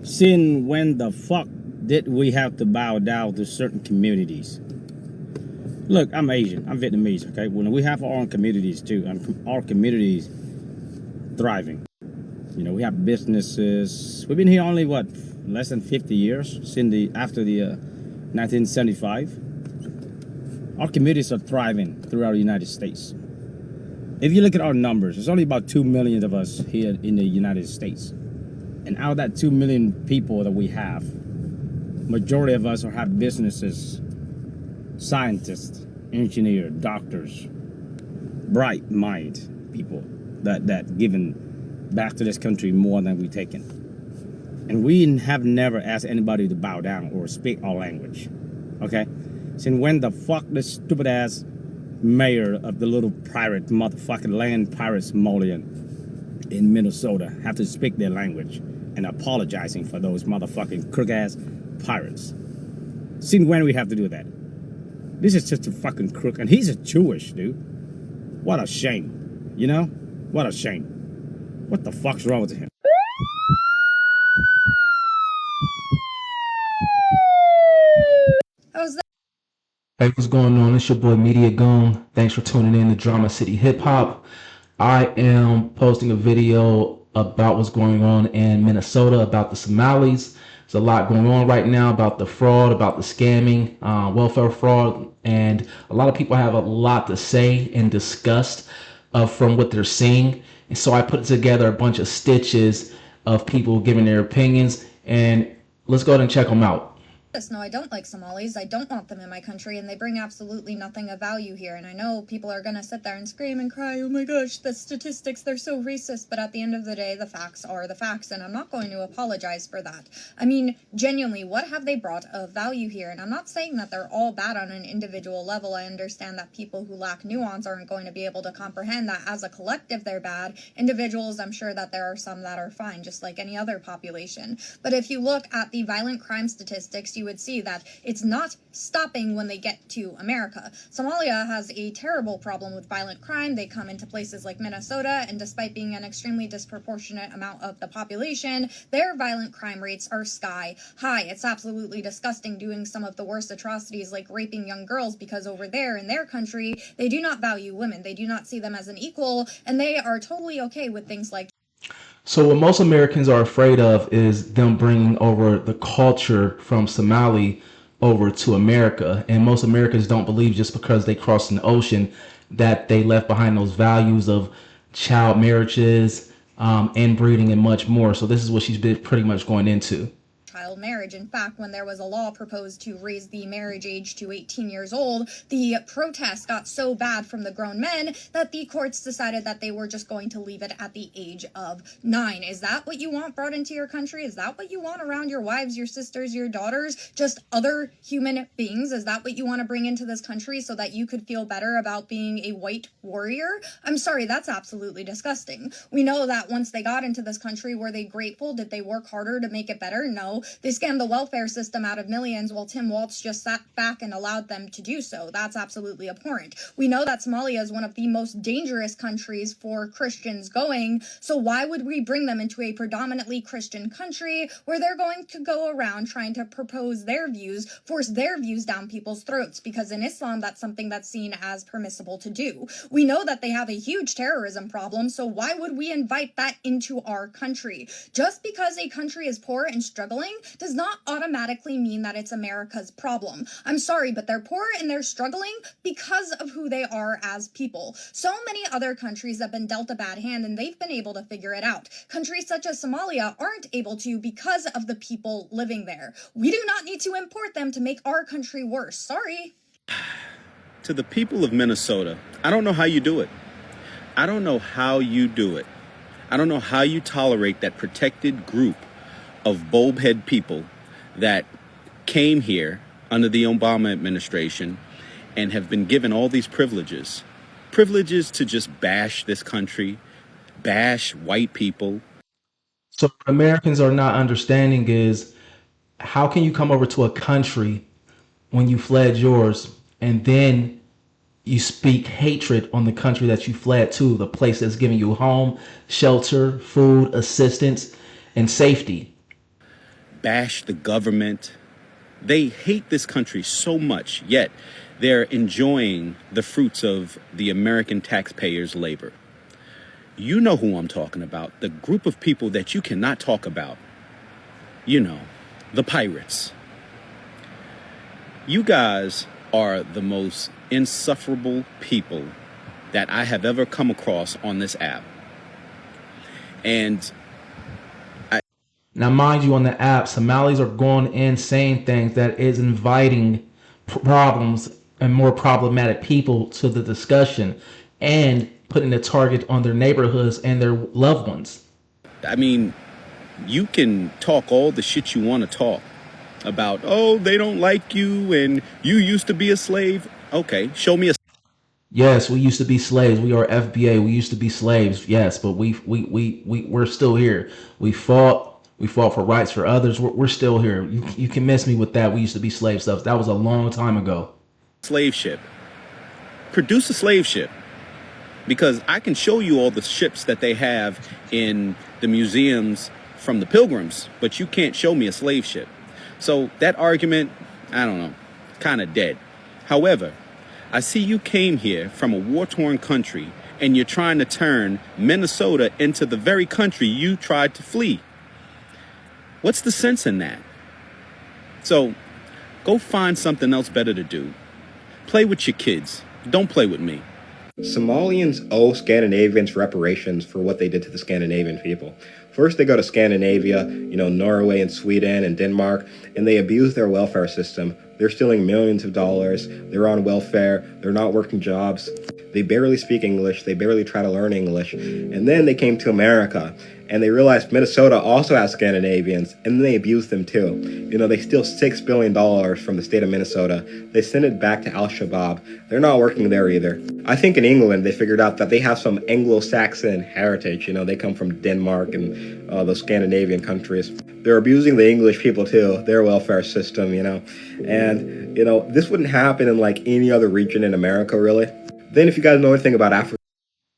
Since when the fuck did we have to bow down to certain communities? Look, I'm Asian. I'm Vietnamese. Okay, when we have our own communities too, and our communities thriving. You know, we have businesses. We've been here only what, less than 50 years since after the 1975. Our communities are thriving throughout the United States. If you look at our numbers, there's only about 2 million of us here in the United States. And out of that 2 million people that we have, majority of us have businesses, scientists, engineers, doctors, bright mind people that given back to this country more than we taken. And we have never asked anybody to bow down or speak our language. Okay? Since when the fuck this stupid ass mayor of the little pirate motherfucking land pirate Somalian in Minnesota have to speak their language and apologizing for those motherfucking crook ass pirates? Since when we have to do that? This is just a fucking crook, and he's a Jewish dude. What a shame, you know? What a shame. What the fuck's wrong with him? How's that? Hey, what's going on? It's your boy Media Goon. Thanks for tuning in to Drama City Hip Hop. I am posting a video about what's going on in Minnesota, about the Somalis. There's a lot going on right now about the fraud, about the scamming, welfare fraud, and a lot of people have a lot to say and disgust from what they're seeing. And so I put together a bunch of stitches of people giving their opinions, and let's go ahead and check them out. No, I don't like Somalis. I don't want them in my country, and they bring absolutely nothing of value here. And I know people are going to sit there and scream and cry, oh my gosh, the statistics, they're so racist. But at the end of the day, the facts are the facts, and I'm not going to apologize for that. I mean, genuinely, what have they brought of value here? And I'm not saying that they're all bad on an individual level. I understand that people who lack nuance aren't going to be able to comprehend that as a collective they're bad. Individuals, I'm sure that there are some that are fine, just like any other population. But if you look at the violent crime statistics, you would see that it's not stopping when they get to America. Somalia has a terrible problem with violent crime. They come into places like Minnesota, and despite being an extremely disproportionate amount of the population, their violent crime rates are sky high. It's absolutely disgusting, doing some of the worst atrocities like raping young girls, because over there in their country, they do not value women. They do not see them as an equal, and they are totally okay with things like. So what most Americans are afraid of is them bringing over the culture from Somali over to America. And most Americans don't believe just because they crossed an ocean that they left behind those values of child marriages, inbreeding, and much more. So this is what she's been pretty much going into. Child marriage. In fact, when there was a law proposed to raise the marriage age to 18 years old, the protest got so bad from the grown men that the courts decided that they were just going to leave it at the age of 9. Is that what you want brought into your country? Is that what you want around your wives, your sisters, your daughters, just other human beings? Is that what you want to bring into this country so that you could feel better about being a white warrior? I'm sorry, that's absolutely disgusting. We know that once they got into this country, were they grateful? Did they work harder to make it better? No. They scammed the welfare system out of millions while Tim Walz just sat back and allowed them to do so. That's absolutely abhorrent. We know that Somalia is one of the most dangerous countries for Christians going, so why would we bring them into a predominantly Christian country where they're going to go around trying to propose their views, force their views down people's throats? Because in Islam, that's something that's seen as permissible to do. We know that they have a huge terrorism problem, so why would we invite that into our country? Just because a country is poor and struggling does not automatically mean that it's America's problem. I'm sorry, but they're poor and they're struggling because of who they are as people. So many other countries have been dealt a bad hand and they've been able to figure it out. Countries such as Somalia aren't able to because of the people living there. We do not need to import them to make our country worse. Sorry. To the people of Minnesota, I don't know how you do it. I don't know how you do it. I don't know how you tolerate that protected group of bulbhead people that came here under the Obama administration and have been given all these privileges to just bash this country, bash white people. So what Americans are not understanding is, how can you come over to a country when you fled yours and then you speak hatred on the country that you fled to, the place that's giving you home, shelter, food, assistance, and safety? bash the government. They hate this country so much, yet they're enjoying the fruits of the American taxpayers' labor. You know who I'm talking about, the group of people that you cannot talk about. You know, the pirates. You guys are the most insufferable people that I have ever come across on this app. And now, mind you, on the app, Somalis are going in saying things that is inviting problems and more problematic people to the discussion and putting a target on their neighborhoods and their loved ones. I mean, you can talk all the shit you want to talk about, oh, they don't like you and you used to be a slave. Okay, show me a. Yes, we used to be slaves. We are FBA. We used to be slaves. Yes, but we're still here. We fought for rights for others. We're still here. You can miss me with that. We used to be slave stuff. That was a long time ago. Slave ship. Produce a slave ship. Because I can show you all the ships that they have in the museums from the Pilgrims, but you can't show me a slave ship. So that argument, I don't know, kind of dead. However, I see you came here from a war-torn country and you're trying to turn Minnesota into the very country you tried to flee. What's the sense in that? So go find something else better to do. Play with your kids. Don't play with me. Somalians owe Scandinavians reparations for what they did to the Scandinavian people. First, they go to Scandinavia, Norway and Sweden and Denmark, and they abuse their welfare system. They're stealing millions of dollars. They're on welfare. They're not working jobs. They barely speak English. They barely try to learn English. And then they came to America, and they realized Minnesota also has Scandinavians, and then they abused them too. They steal $6 billion from the state of Minnesota. They send it back to Al-Shabaab. They're not working there either. I think in England, they figured out that they have some Anglo-Saxon heritage. They come from Denmark and those Scandinavian countries. They're abusing the English people too, their welfare system, And, this wouldn't happen in like any other region in America, really. Then if you guys know anything about Africa.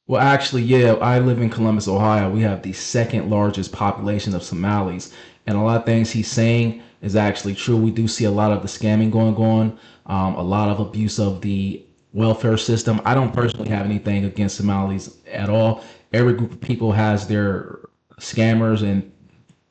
Well, actually, yeah, I live in Columbus, Ohio. We have the second largest population of Somalis. And a lot of things he's saying is actually true. We do see a lot of the scamming going on, a lot of abuse of the welfare system. I don't personally have anything against Somalis at all. Every group of people has their scammers and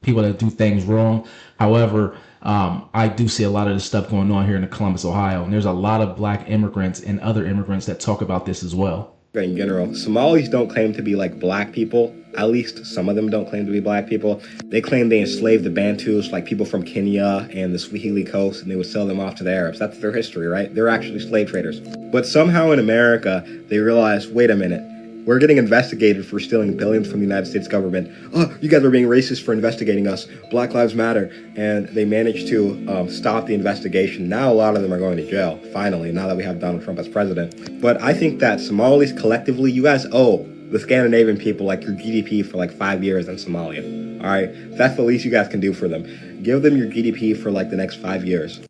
people that do things wrong. However, I do see a lot of this stuff going on here in Columbus, Ohio. And there's a lot of black immigrants and other immigrants that talk about this as well. In general, Somalis don't claim to be like black people. At least some of them don't claim to be black people. They claim they enslaved the Bantus, like people from Kenya and the Swahili coast, and they would sell them off to the Arabs. That's their history, right? They're actually slave traders. But somehow in America, they realized, wait a minute, we're getting investigated for stealing billions from the United States government. Oh, you guys are being racist for investigating us. Black Lives Matter. And they managed to stop the investigation. Now a lot of them are going to jail, finally, now that we have Donald Trump as president. But I think that Somalis collectively, you guys owe the Scandinavian people like your GDP for like 5 years in Somalia. All right? That's the least you guys can do for them. Give them your GDP for like the next 5 years.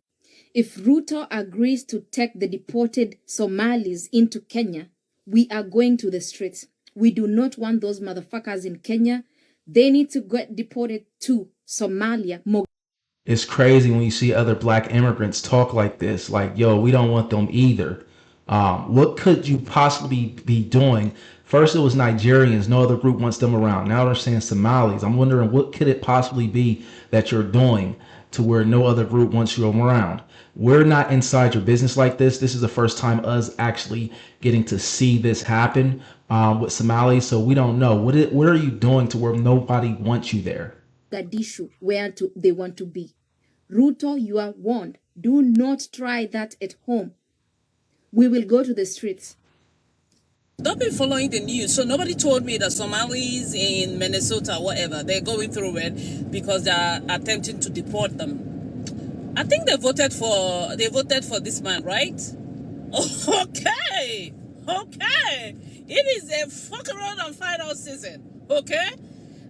If Ruto agrees to take the deported Somalis into Kenya, we are going to the streets. We do not want those motherfuckers in Kenya. They need to get deported to Somalia. It's crazy when you see other black immigrants talk like this, like, yo, we don't want them either. What could you possibly be doing? First, it was Nigerians. No other group wants them around. Now they're saying Somalis. I'm wondering, what could it possibly be that you're doing to where no other group wants you around? We're not inside your business like this. This is the first time us actually getting to see this happen with Somalis. So we don't know. What are you doing to where nobody wants you there? Gadishu, where they want to be. Ruto, you are warned. Do not try that at home. We will go to the streets. Don't be following the news. So nobody told me that Somalis in Minnesota, whatever, they're going through it because they're attempting to deport them. I think they voted for this man, right? Okay. It is a fuck around and find out season. Okay?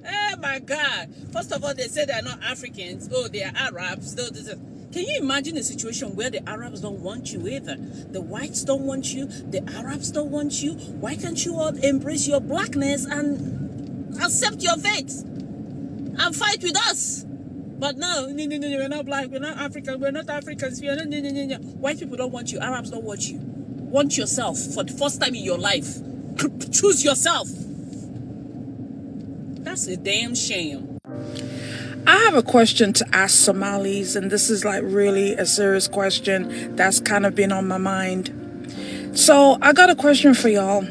Oh my God. First of all, they say they're not Africans. Oh, they are Arabs. Can you imagine a situation where the Arabs don't want you either? The whites don't want you. The Arabs don't want you. Why can't you all embrace your blackness and accept your fate and fight with us? But no, we're not black, we're not African, we're not Africans. We're not, no. White people don't want you. Arabs don't want you. Want yourself for the first time in your life. Choose yourself. That's a damn shame. I have a question to ask Somalis, and this is like really a serious question that's kind of been on my mind. So I got a question for y'all.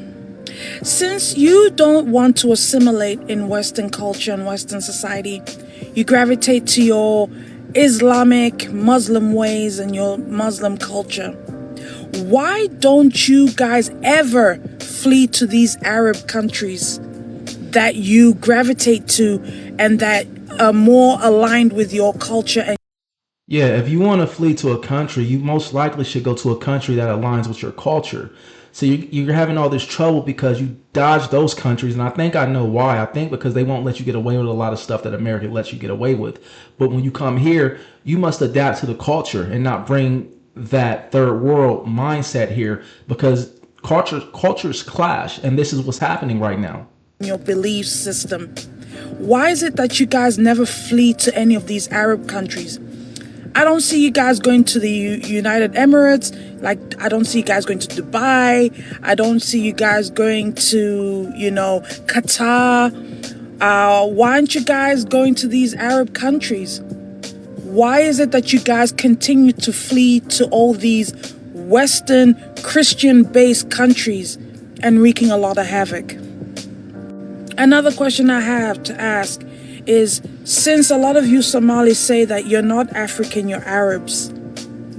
Since you don't want to assimilate in Western culture and Western society, you gravitate to your Islamic Muslim ways and your Muslim culture. Why don't you guys ever flee to these Arab countries that you gravitate to and that are more aligned with your culture? And Yeah, if you want to flee to a country, you most likely should go to a country that aligns with your culture. So you're having all this trouble because you dodge those countries, and I think I know why. I think because they won't let you get away with a lot of stuff that America lets you get away with. But when you come here, you must adapt to the culture and not bring that third world mindset here, because cultures clash, and this is what's happening right now. your belief system. Why is it that you guys never flee to any of these Arab countries? I don't see you guys going to the United Emirates. Like, I don't see you guys going to Dubai. I don't see you guys going to, Qatar. Why aren't you guys going to these Arab countries? Why is it that you guys continue to flee to all these Western Christian-based countries and wreaking a lot of havoc? Another question I have to ask is, since a lot of you Somalis say that you're not African, you're Arabs,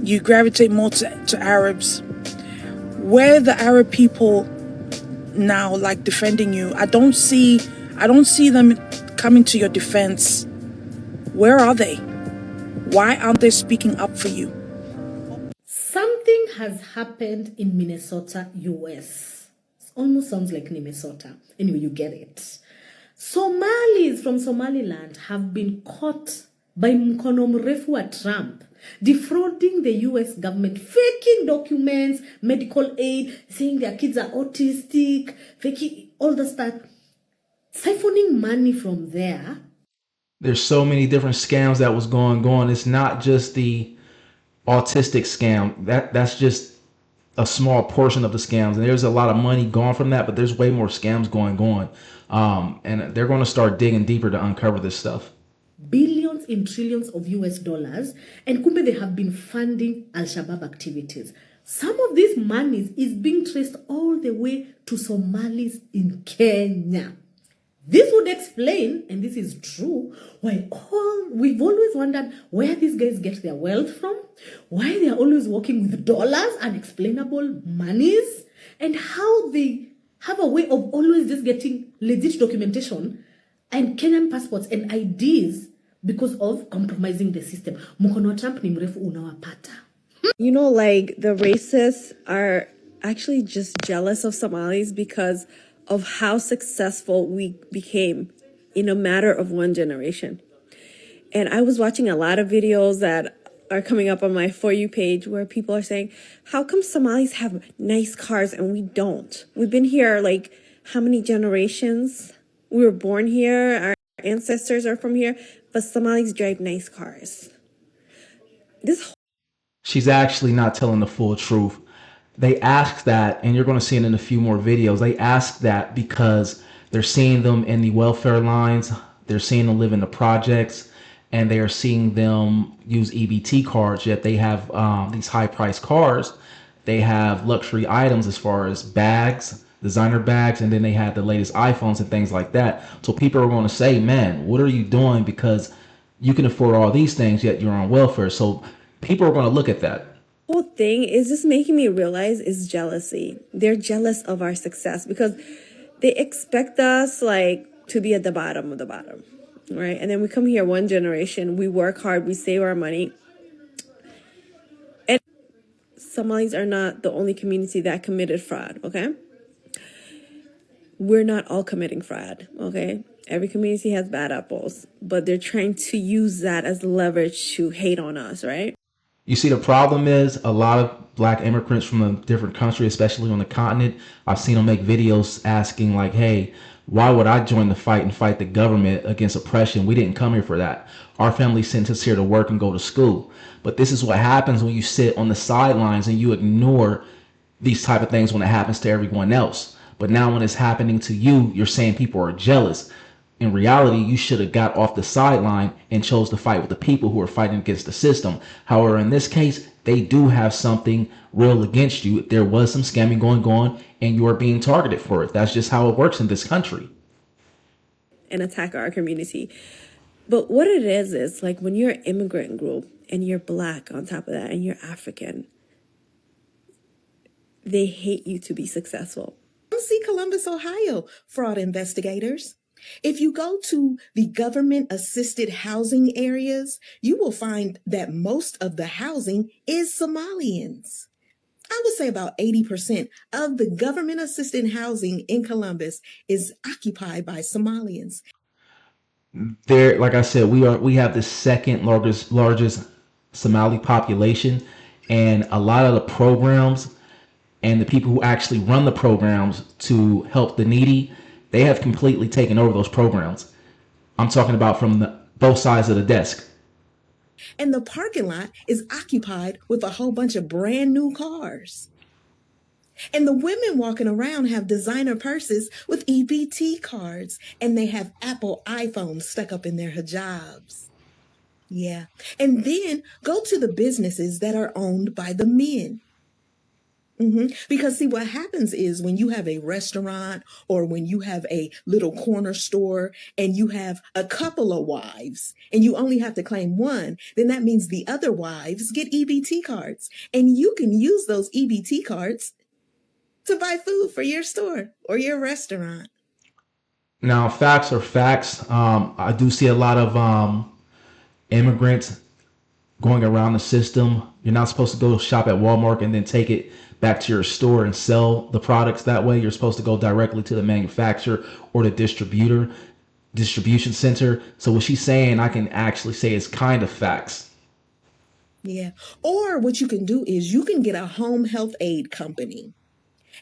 you gravitate more to Arabs, where are the Arab people now, like, defending you? I don't see them coming to your defense. Where are they? Why aren't they speaking up for you? Something has happened in Minnesota, US. It almost sounds like Minnesota. Anyway, you get it. Somalis from Somaliland have been caught by mkono mrefu wa Trump, defrauding the US government, faking documents, medical aid, saying their kids are autistic, faking all the stuff, siphoning money from there. There's so many different scams that was going on. It's not just the autistic scam. That's just a small portion of the scams, and there's a lot of money gone from that, but there's way more scams going on, and they're going to start digging deeper to uncover this stuff. Billions in trillions of US dollars, and kumbe they have been funding Al-Shabaab activities. Some of these monies is being traced all the way to Somalis in Kenya. This would explain, and this is true, why we've always wondered where these guys get their wealth from, why they are always working with dollars, unexplainable monies, and how they have a way of always just getting legit documentation and Kenyan passports and IDs because of compromising the system. Mkono wa Trump ni mrefu unawapata. Like, the racists are actually just jealous of Somalis because of how successful we became in a matter of one generation. And I was watching a lot of videos that are coming up on my For You page where people are saying, how come Somalis have nice cars and we don't? We've been here like how many generations? We were born here, our ancestors are from here, but Somalis drive nice cars. She's actually not telling the full truth. They ask that, and you're going to see it in a few more videos. They ask that because they're seeing them in the welfare lines, they're seeing them live in the projects, and they are seeing them use EBT cards, yet they have these high-priced cars. They have luxury items as far as bags, designer bags, and then they have the latest iPhones and things like that. So people are going to say, man, what are you doing? Because you can afford all these things, yet you're on welfare. So people are going to look at that. Whole thing is just making me realize is jealousy. They're jealous of our success because they expect us to be at the bottom of the bottom, right? And then we come here one generation, we work hard, we save our money. And Somalis are not the only community that committed fraud, okay? We're not all committing fraud, okay? Every community has bad apples, but they're trying to use that as leverage to hate on us, right? You see, the problem is a lot of black immigrants from a different country, especially on the continent, I've seen them make videos asking like, hey, Why would I join the fight and fight the government against oppression? We didn't come here for that. Our family sent us here to work and go to school. But this is what happens when you sit on the sidelines and you ignore these type of things when it happens to everyone else. But now when it's happening to you, you're saying people are jealous. In reality, you should have got off the sideline and chose to fight with the people who are fighting against the system. However, in this case, they do have something real against you. There was some scamming going on and you are being targeted for it. That's just how it works in this country. And attack our community. But what it is like when you're an immigrant group and you're black on top of that and you're African, they hate you to be successful. See Columbus, Ohio, fraud investigators. If you go to the government-assisted housing areas, you will find that most of the housing is Somalians. I would say about 80% of the government-assisted housing in Columbus is occupied by Somalians. There, like I said, we have the second largest Somali population, and a lot of the programs and the people who actually run the programs to help the needy, they have completely taken over those programs. I'm talking about from both sides of the desk. And the parking lot is occupied with a whole bunch of brand new cars. And the women walking around have designer purses with EBT cards, and they have Apple iPhones stuck up in their hijabs. Yeah. And then go to the businesses that are owned by the men. Because see, what happens is when you have a restaurant or when you have a little corner store and you have a couple of wives and you only have to claim one, then that means the other wives get EBT cards, and you can use those EBT cards to buy food for your store or your restaurant. Now, facts are facts. I do see a lot of immigrants going around the system. You're not supposed to go shop at Walmart and then take it back to your store and sell the products that way. You're supposed to go directly to the manufacturer or the distribution center. So what she's saying, I can actually say is kind of facts. Yeah. Or what you can do is you can get a home health aid company,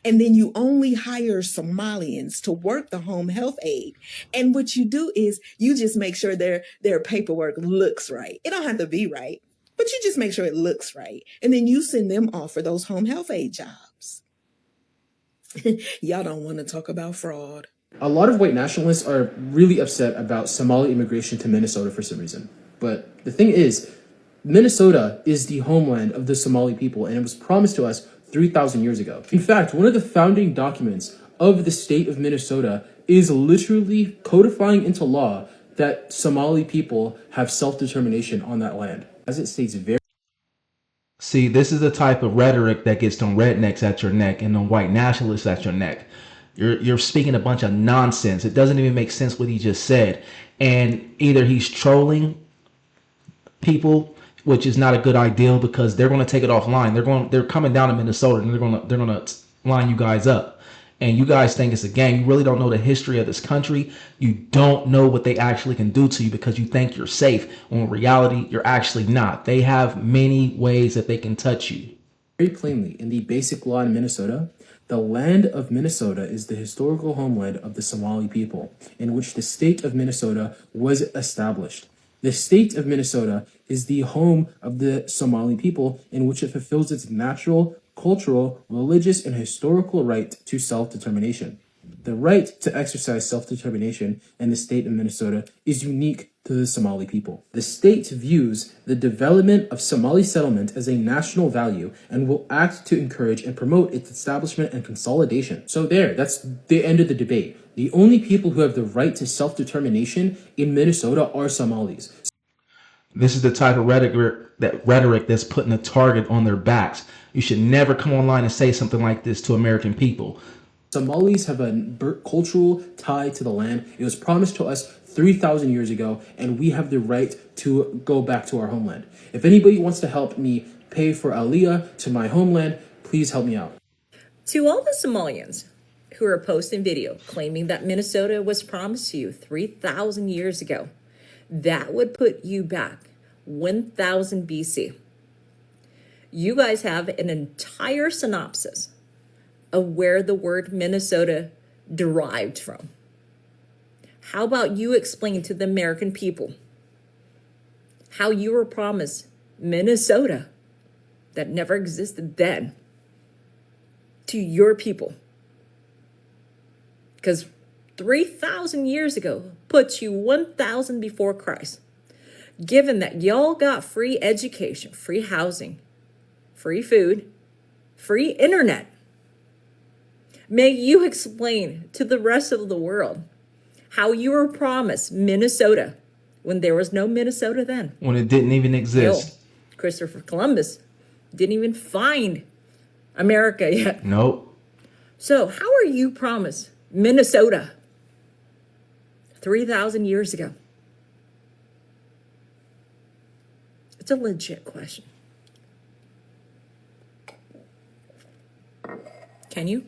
and then you only hire Somalians to work the home health aid. And what you do is you just make sure their paperwork looks right. It don't have to be right, but you just make sure it looks right. And then you send them off for those home health aid jobs. Y'all don't want to talk about fraud. A lot of white nationalists are really upset about Somali immigration to Minnesota for some reason. But the thing is, Minnesota is the homeland of the Somali people, and it was promised to us 3,000 years ago. In fact, one of the founding documents of the state of Minnesota is literally codifying into law that Somali people have self-determination on that land. As it states very... See, this is the type of rhetoric that gets them rednecks at your neck and them white nationalists at your neck. You're speaking a bunch of nonsense. It doesn't even make sense what he just said. And either he's trolling people, which is not a good idea because they're going to take it offline. They're coming down to Minnesota and they're going to line you guys up. And you guys think it's a game. You really don't know the history of this country. You don't know what they actually can do to you because you think you're safe, when in reality, you're actually not. They have many ways that they can touch you. Very plainly, in the basic law in Minnesota, the land of Minnesota is the historical homeland of the Somali people, in which the state of Minnesota was established. The state of Minnesota is the home of the Somali people, in which it fulfills its natural, cultural, religious, and historical right to self-determination. The right to exercise self-determination in the state of Minnesota is unique to the Somali people. The state views the development of Somali settlement as a national value and will act to encourage and promote its establishment and consolidation. So that's the end of the debate. The only people who have the right to self-determination in Minnesota are Somalis. This is the type of rhetoric that's putting a target on their backs. You should never come online and say something like this to American people. Somalis have a cultural tie to the land. It was promised to us 3,000 years ago, and we have the right to go back to our homeland. If anybody wants to help me pay for Aliyah to my homeland, please help me out. To all the Somalians who are posting video claiming that Minnesota was promised to you 3,000 years ago, that would put you back 1000 BC. You guys have an entire synopsis of where the word Minnesota derived from. How about you explain to the American people how you were promised Minnesota that never existed then to your people? Because 3,000 years ago puts you 1,000 before Christ. Given that y'all got free education, free housing, free food, free internet, may you explain to the rest of the world how you were promised Minnesota when there was no Minnesota then. When it didn't even exist. Hell, Christopher Columbus didn't even find America yet. Nope. So how are you promised Minnesota 3,000 years ago? It's a legit question. Can you?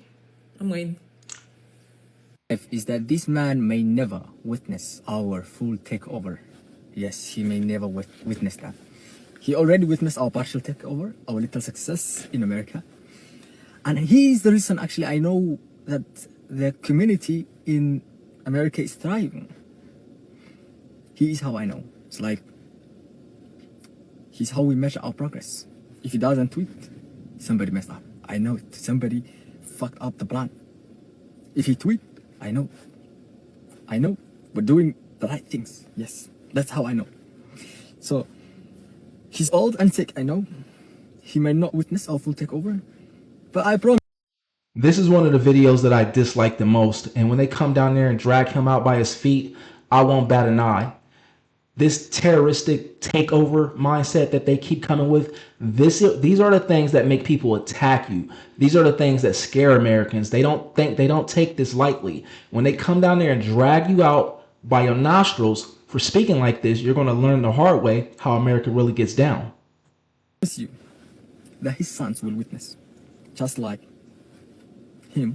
I'm waiting. Is that this man may never witness our full takeover. Yes, he may never witness that. He already witnessed our partial takeover, our little success in America. And he is the reason, actually, I know that the community in America is thriving. He is how I know. It's like, he's how we measure our progress. If he doesn't tweet, somebody messed up. I know it. Somebody fucked up the plan. If he tweet, I know. We're doing the right things. Yes, that's how I know. So, he's old and sick, I know. He may not witness our full takeover, but I promise. This is one of the videos that I dislike the most. And when they come down there and drag him out by his feet, I won't bat an eye. This terroristic takeover mindset that they keep coming with, these are the things that make people attack you. These are the things that scare Americans. They don't take this lightly. When they come down there and drag you out by your nostrils for speaking like this, you're going to learn the hard way how America really gets down. You that his sons will witness, just like him.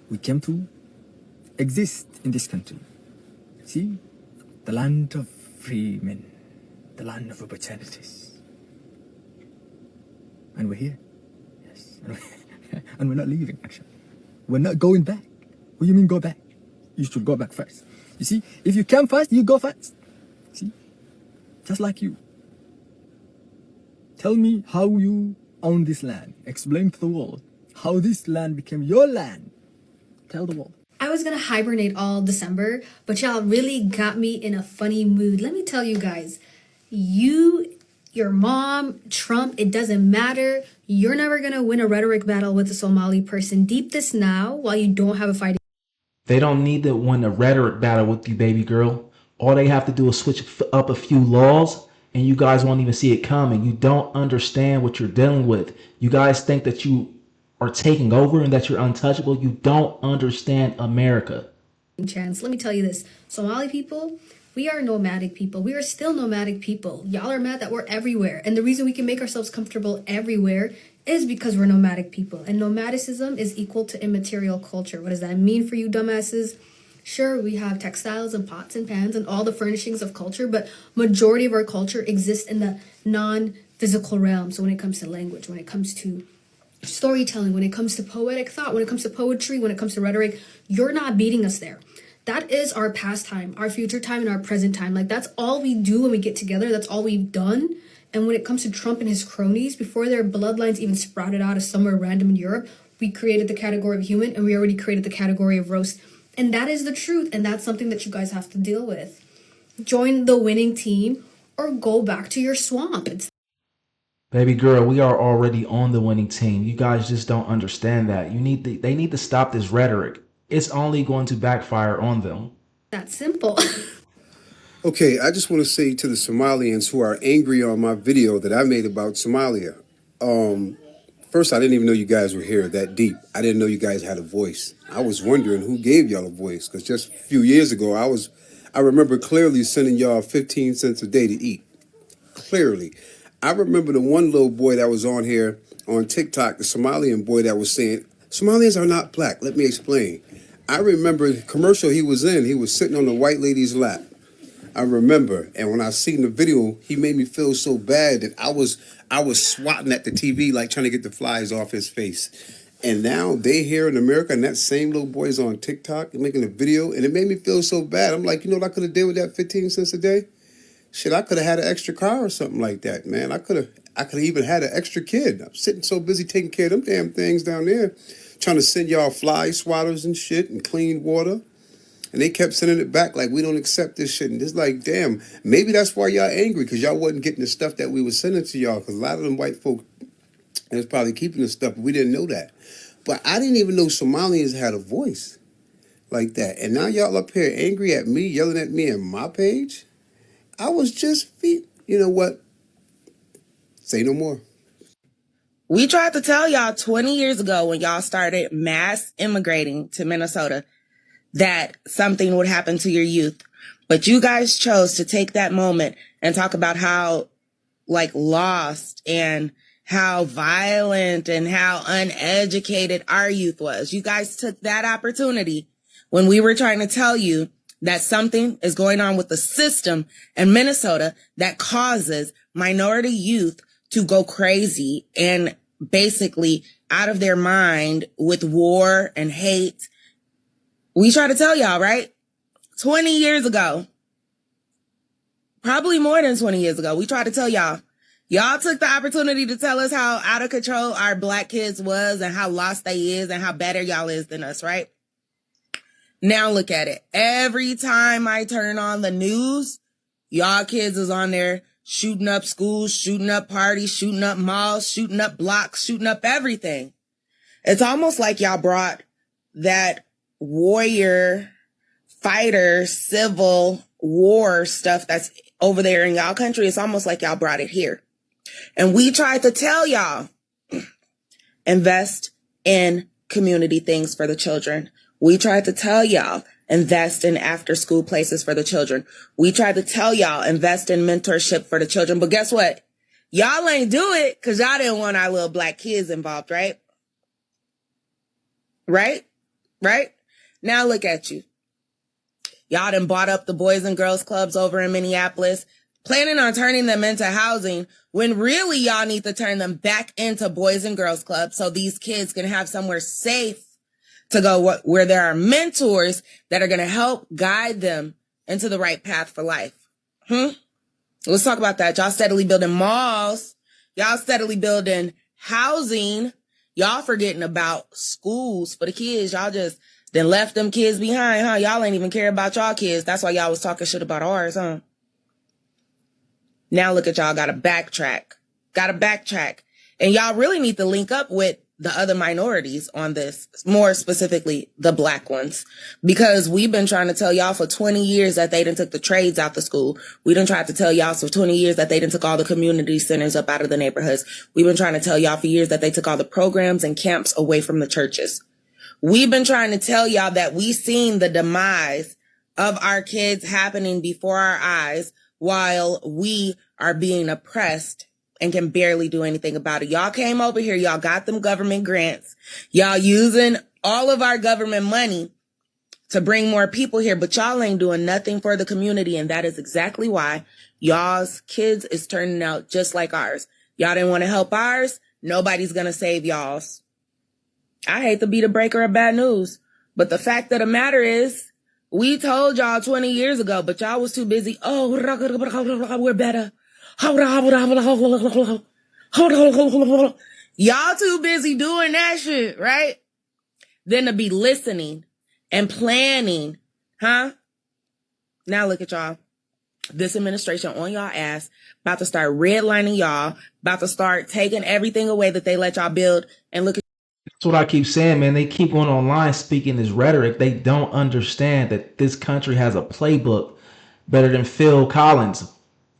We came to exist in this country. See? The land of free men, the land of opportunities. And we're here. Yes. And we're not leaving, actually. We're not going back. What do you mean go back? You should go back first. You see, if you come first, you go first. See? Just like you. Tell me how you own this land. Explain to the world how this land became your land. Tell the world. I was gonna hibernate all December, but y'all really got me in a funny mood. Let me tell you guys, your mom, Trump, it doesn't matter. You're never gonna win a rhetoric battle with a Somali person. Deep this now while you don't have a fighting. They don't need to win a rhetoric battle with you, baby girl. All they have to do is switch up a few laws and you guys won't even see it coming. You don't understand what you're dealing with. You guys think that you are taking over and that you're untouchable. You don't understand America. Chance. Let me tell you this. Somali people, we are nomadic people. We are still nomadic people. Y'all are mad that we're everywhere. And the reason we can make ourselves comfortable everywhere is because we're nomadic people. And nomadicism is equal to immaterial culture. What does that mean for you dumbasses? Sure, we have textiles and pots and pans and all the furnishings of culture, but majority of our culture exists in the non-physical realm. So when it comes to language, when it comes to storytelling, when it comes to poetic thought, when it comes to poetry, when it comes to rhetoric, you're not beating us there. That is our past time, our future time, and our present time. Like, that's all we do when we get together. That's all we've done. And when it comes to Trump and his cronies, before their bloodlines even sprouted out of somewhere random in Europe, we created the category of human, and we already created the category of roast. And that is the truth, and that's something that you guys have to deal with. Join the winning team or go back to your swamp. Baby girl, we are already on the winning team. You guys just don't understand that. They need to stop this rhetoric. It's only going to backfire on them. That's simple. Okay, I just want to say to the Somalians who are angry on my video that I made about Somalia. First, I didn't even know you guys were here that deep. I didn't know you guys had a voice. I was wondering who gave y'all a voice, because just a few years ago, I remember clearly sending y'all 15 cents a day to eat. Clearly. I remember the one little boy that was on here on TikTok, the Somalian boy that was saying, Somalians are not black. Let me explain. I remember the commercial he was in. He was sitting on the white lady's lap. I remember. And when I seen the video, he made me feel so bad that I was swatting at the TV, like trying to get the flies off his face. And now they here in America, and that same little boy's on TikTok and making a video, and it made me feel so bad. I'm like, you know what I could have did with that 15 cents a day? Shit, I could have had an extra car or something like that, man. I could have even had an extra kid. I'm sitting so busy taking care of them damn things down there, trying to send y'all fly swatters and shit and clean water. And they kept sending it back like, we don't accept this shit. And it's like, damn, maybe that's why y'all angry, because y'all wasn't getting the stuff that we were sending to y'all, because a lot of them white folk was probably keeping the stuff, but we didn't know that. But I didn't even know Somalians had a voice like that. And now y'all up here angry at me, yelling at me on my page? I was just, you know what? Say no more. We tried to tell y'all 20 years ago when y'all started mass immigrating to Minnesota that something would happen to your youth. But you guys chose to take that moment and talk about how, like, lost and how violent and how uneducated our youth was. You guys took that opportunity when we were trying to tell you that something is going on with the system in Minnesota that causes minority youth to go crazy and basically out of their mind with war and hate. We try to tell y'all, right? 20 years ago, probably more than 20 years ago, we tried to tell y'all. Y'all took the opportunity to tell us how out of control our black kids was and how lost they is and how better y'all is than us, right? Now look at it. Every time I turn on the news, y'all kids is on there shooting up schools, shooting up parties, shooting up malls, shooting up blocks, shooting up everything. It's almost like y'all brought that warrior, fighter, civil war stuff that's over there in y'all country. It's almost like y'all brought it here. And we tried to tell y'all, invest in community things for the children. We tried to tell y'all, invest in after school places for the children. We tried to tell y'all, invest in mentorship for the children. But guess what? Y'all ain't do it because y'all didn't want our little black kids involved, right? Right? Now look at you. Y'all done bought up the Boys and Girls Clubs over in Minneapolis, planning on turning them into housing when really y'all need to turn them back into Boys and Girls Clubs so these kids can have somewhere safe to go where there are mentors that are going to help guide them into the right path for life. Let's talk about that. Y'all steadily building malls. Y'all steadily building housing. Y'all forgetting about schools for the kids. Y'all just then left them kids behind, huh? Y'all ain't even care about y'all kids. That's why y'all was talking shit about ours, huh? Now look at y'all, gotta backtrack. And y'all really need to link up with the other minorities on this, more specifically the black ones, because we've been trying to tell y'all for 20 years that they done took the trades out the school. We done tried to tell y'all for 20 years that they done took all the community centers up out of the neighborhoods. We've been trying to tell y'all for years that they took all the programs and camps away from the churches. We've been trying to tell y'all that we seen the demise of our kids happening before our eyes while we are being oppressed and can barely do anything about it. Y'all came over here. Y'all got them government grants. Y'all using all of our government money to bring more people here, but y'all ain't doing nothing for the community. And that is exactly why y'all's kids is turning out just like ours. Y'all didn't want to help ours. Nobody's going to save y'all's. I hate to be the breaker of bad news, but the fact of the matter is we told y'all 20 years ago, but y'all was too busy. Oh, we're better. Y'all too busy doing that shit, right? Than to be listening and planning, huh? Now look at y'all. This administration on y'all ass, about to start redlining y'all, about to start taking everything away that they let y'all build. And look at That's what I keep saying, man. They keep going online speaking this rhetoric. They don't understand that this country has a playbook better than Phil Collins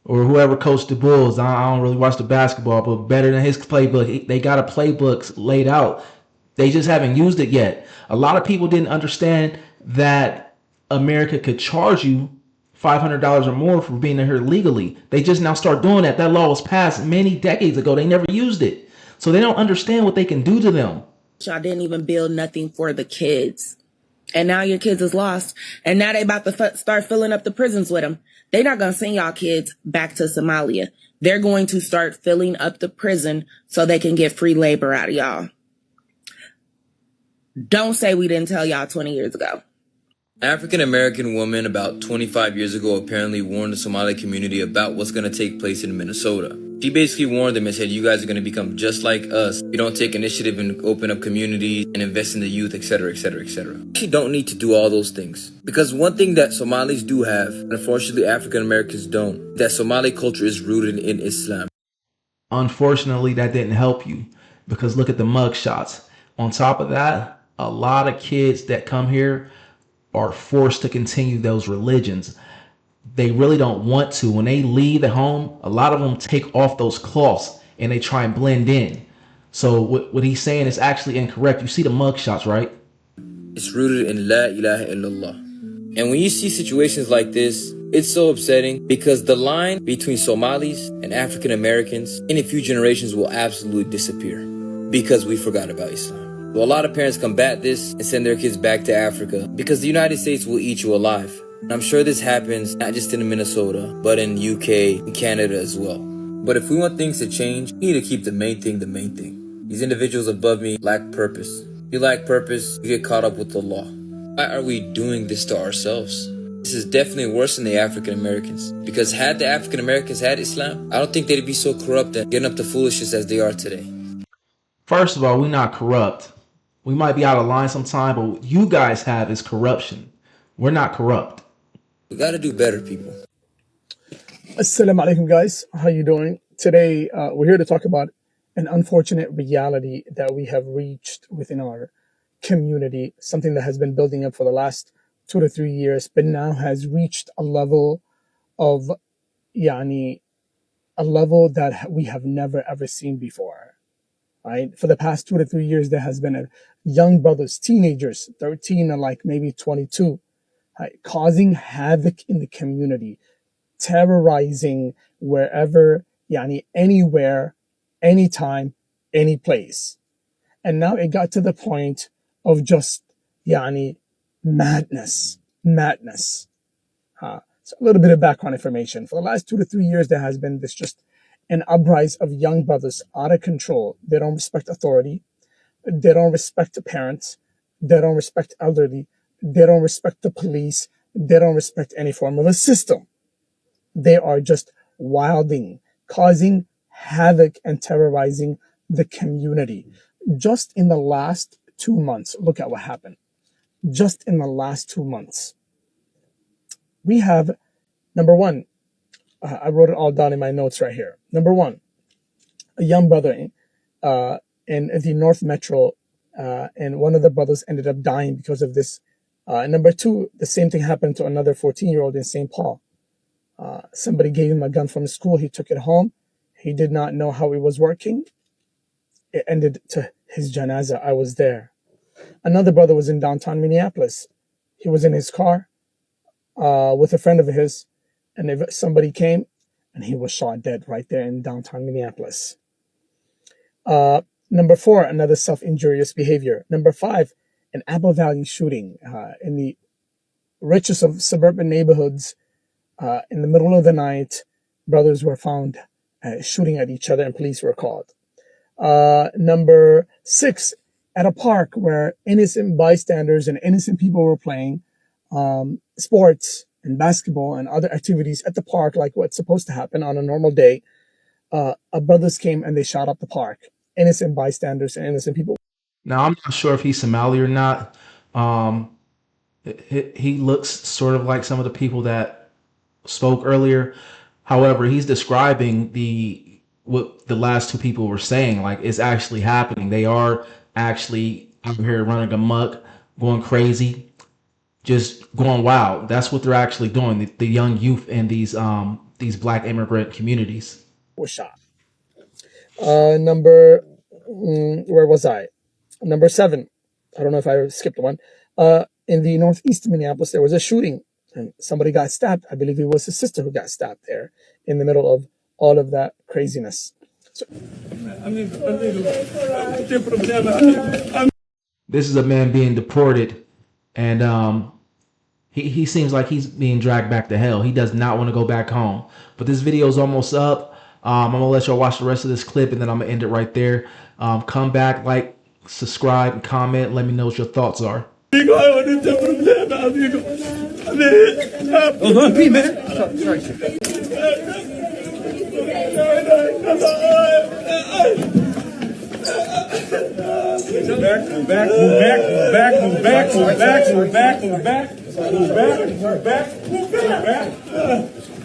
or whoever coached the Bulls. I don't really watch the basketball, but better than his playbook. They got a playbook laid out. They just haven't used it yet. A lot of people didn't understand that America could charge you $500 or more for being here legally. They just now start doing that. That law was passed many decades ago. They never used it. So they don't understand what they can do to them. y'all didn't even build nothing for the kids. And now your kids is lost. And now they about to start filling up the prisons with them. They're not going to send y'all kids back to Somalia. They're going to start filling up the prison so they can get free labor out of y'all. Don't say we didn't tell y'all 20 years ago. African American woman about 25 years ago apparently warned the Somali community about what's going to take place in Minnesota. She basically warned them and said, you guys are going to become just like us. You don't take initiative and open up communities and invest in the youth, etc., etc., etc. You don't need to do all those things. Because one thing that Somalis do have, and unfortunately African Americans don't, that Somali culture is rooted in Islam. Unfortunately, that didn't help you, because look at the mug shots. On top of that, a lot of kids that come here are forced to continue those religions. They really don't want to. When they leave the home, a lot of them take off those cloths and they try and blend in. So what he's saying is actually incorrect. You see the mug shots, right? It's rooted in La ilaha illallah. And when you see situations like this, it's so upsetting because the line between Somalis and African Americans in a few generations will absolutely disappear because we forgot about Islam. Well, a lot of parents combat this and send their kids back to Africa because the United States will eat you alive. And I'm sure this happens not just in Minnesota, but in UK and Canada as well. But if we want things to change, we need to keep the main thing the main thing. These individuals above me lack purpose. If you lack purpose, you get caught up with the law. Why are we doing this to ourselves? This is definitely worse than the African Americans. Because had the African Americans had Islam, I don't think they'd be so corrupt and getting up to foolishness as they are today. First of all, we're not corrupt. We might be out of line sometime, but what you guys have is corruption. We're not corrupt. We got to do better, people. Assalamu alaikum, guys. How you doing? Today, we're here to talk about an unfortunate reality that we have reached within our community, something that has been building up for the last 2 to 3 years, but now has reached a level of, a level that we have never ever seen before. Right? For the past 2 to 3 years, there has been young brothers, teenagers, 13 and like maybe 22, right, causing havoc in the community, terrorizing wherever, anywhere, anytime, any place. And now it got to the point of just, madness. So a little bit of background information. For the last 2 to 3 years, there has been this just an uprising of young brothers out of control. They don't respect authority. They don't respect the parents. They don't respect elderly. They don't respect the police. They don't respect any form of a system. They are just wilding, causing havoc and terrorizing the community. Just in the last 2 months, look at what happened. Just in the last 2 months, we have, number one, I wrote it all down in my notes right here. Number one, a young brother in the North Metro, and one of the brothers ended up dying because of this. Number two, the same thing happened to another 14-year-old in St. Paul. Somebody gave him a gun from school. He took it home. He did not know how it was working. It ended to his janaza. I was there. Another brother was in downtown Minneapolis. He was in his car with a friend of his. And if somebody came, and he was shot dead right there in downtown Minneapolis. Number four, another self-injurious behavior. Number five, an Apple Valley shooting in the richest of suburban neighborhoods. In the middle of the night, brothers were found shooting at each other, and police were called. Number six, at a park where innocent bystanders and innocent people were playing sports and basketball and other activities at the park, like what's supposed to happen on a normal day, brothers came and they shot up the park. Innocent bystanders and innocent people. Now, I'm not sure if he's Somali or not. He looks sort of like some of the people that spoke earlier. However, he's describing what the last two people were saying, like it's actually happening. They are actually out here running amok, going crazy, just going wild. That's what they're actually doing. The young youth in these Black immigrant communities. Was shot. Where was I? Number seven. I don't know if I skipped one. In the northeast Minneapolis, there was a shooting and somebody got stabbed. I believe it was his sister who got stabbed there in the middle of all of that craziness. So, this is a man being deported, and he seems like he's being dragged back to hell. He does not want to go back home. But this video is almost up. I'm gonna let y'all watch the rest of this clip, and then I'm gonna end it right there. Come back, like, subscribe, and comment. Let me know what your thoughts are.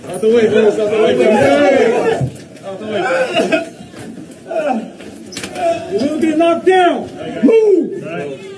Out the way, boys. Out the way. Out the way. You're gonna get knocked down. Move.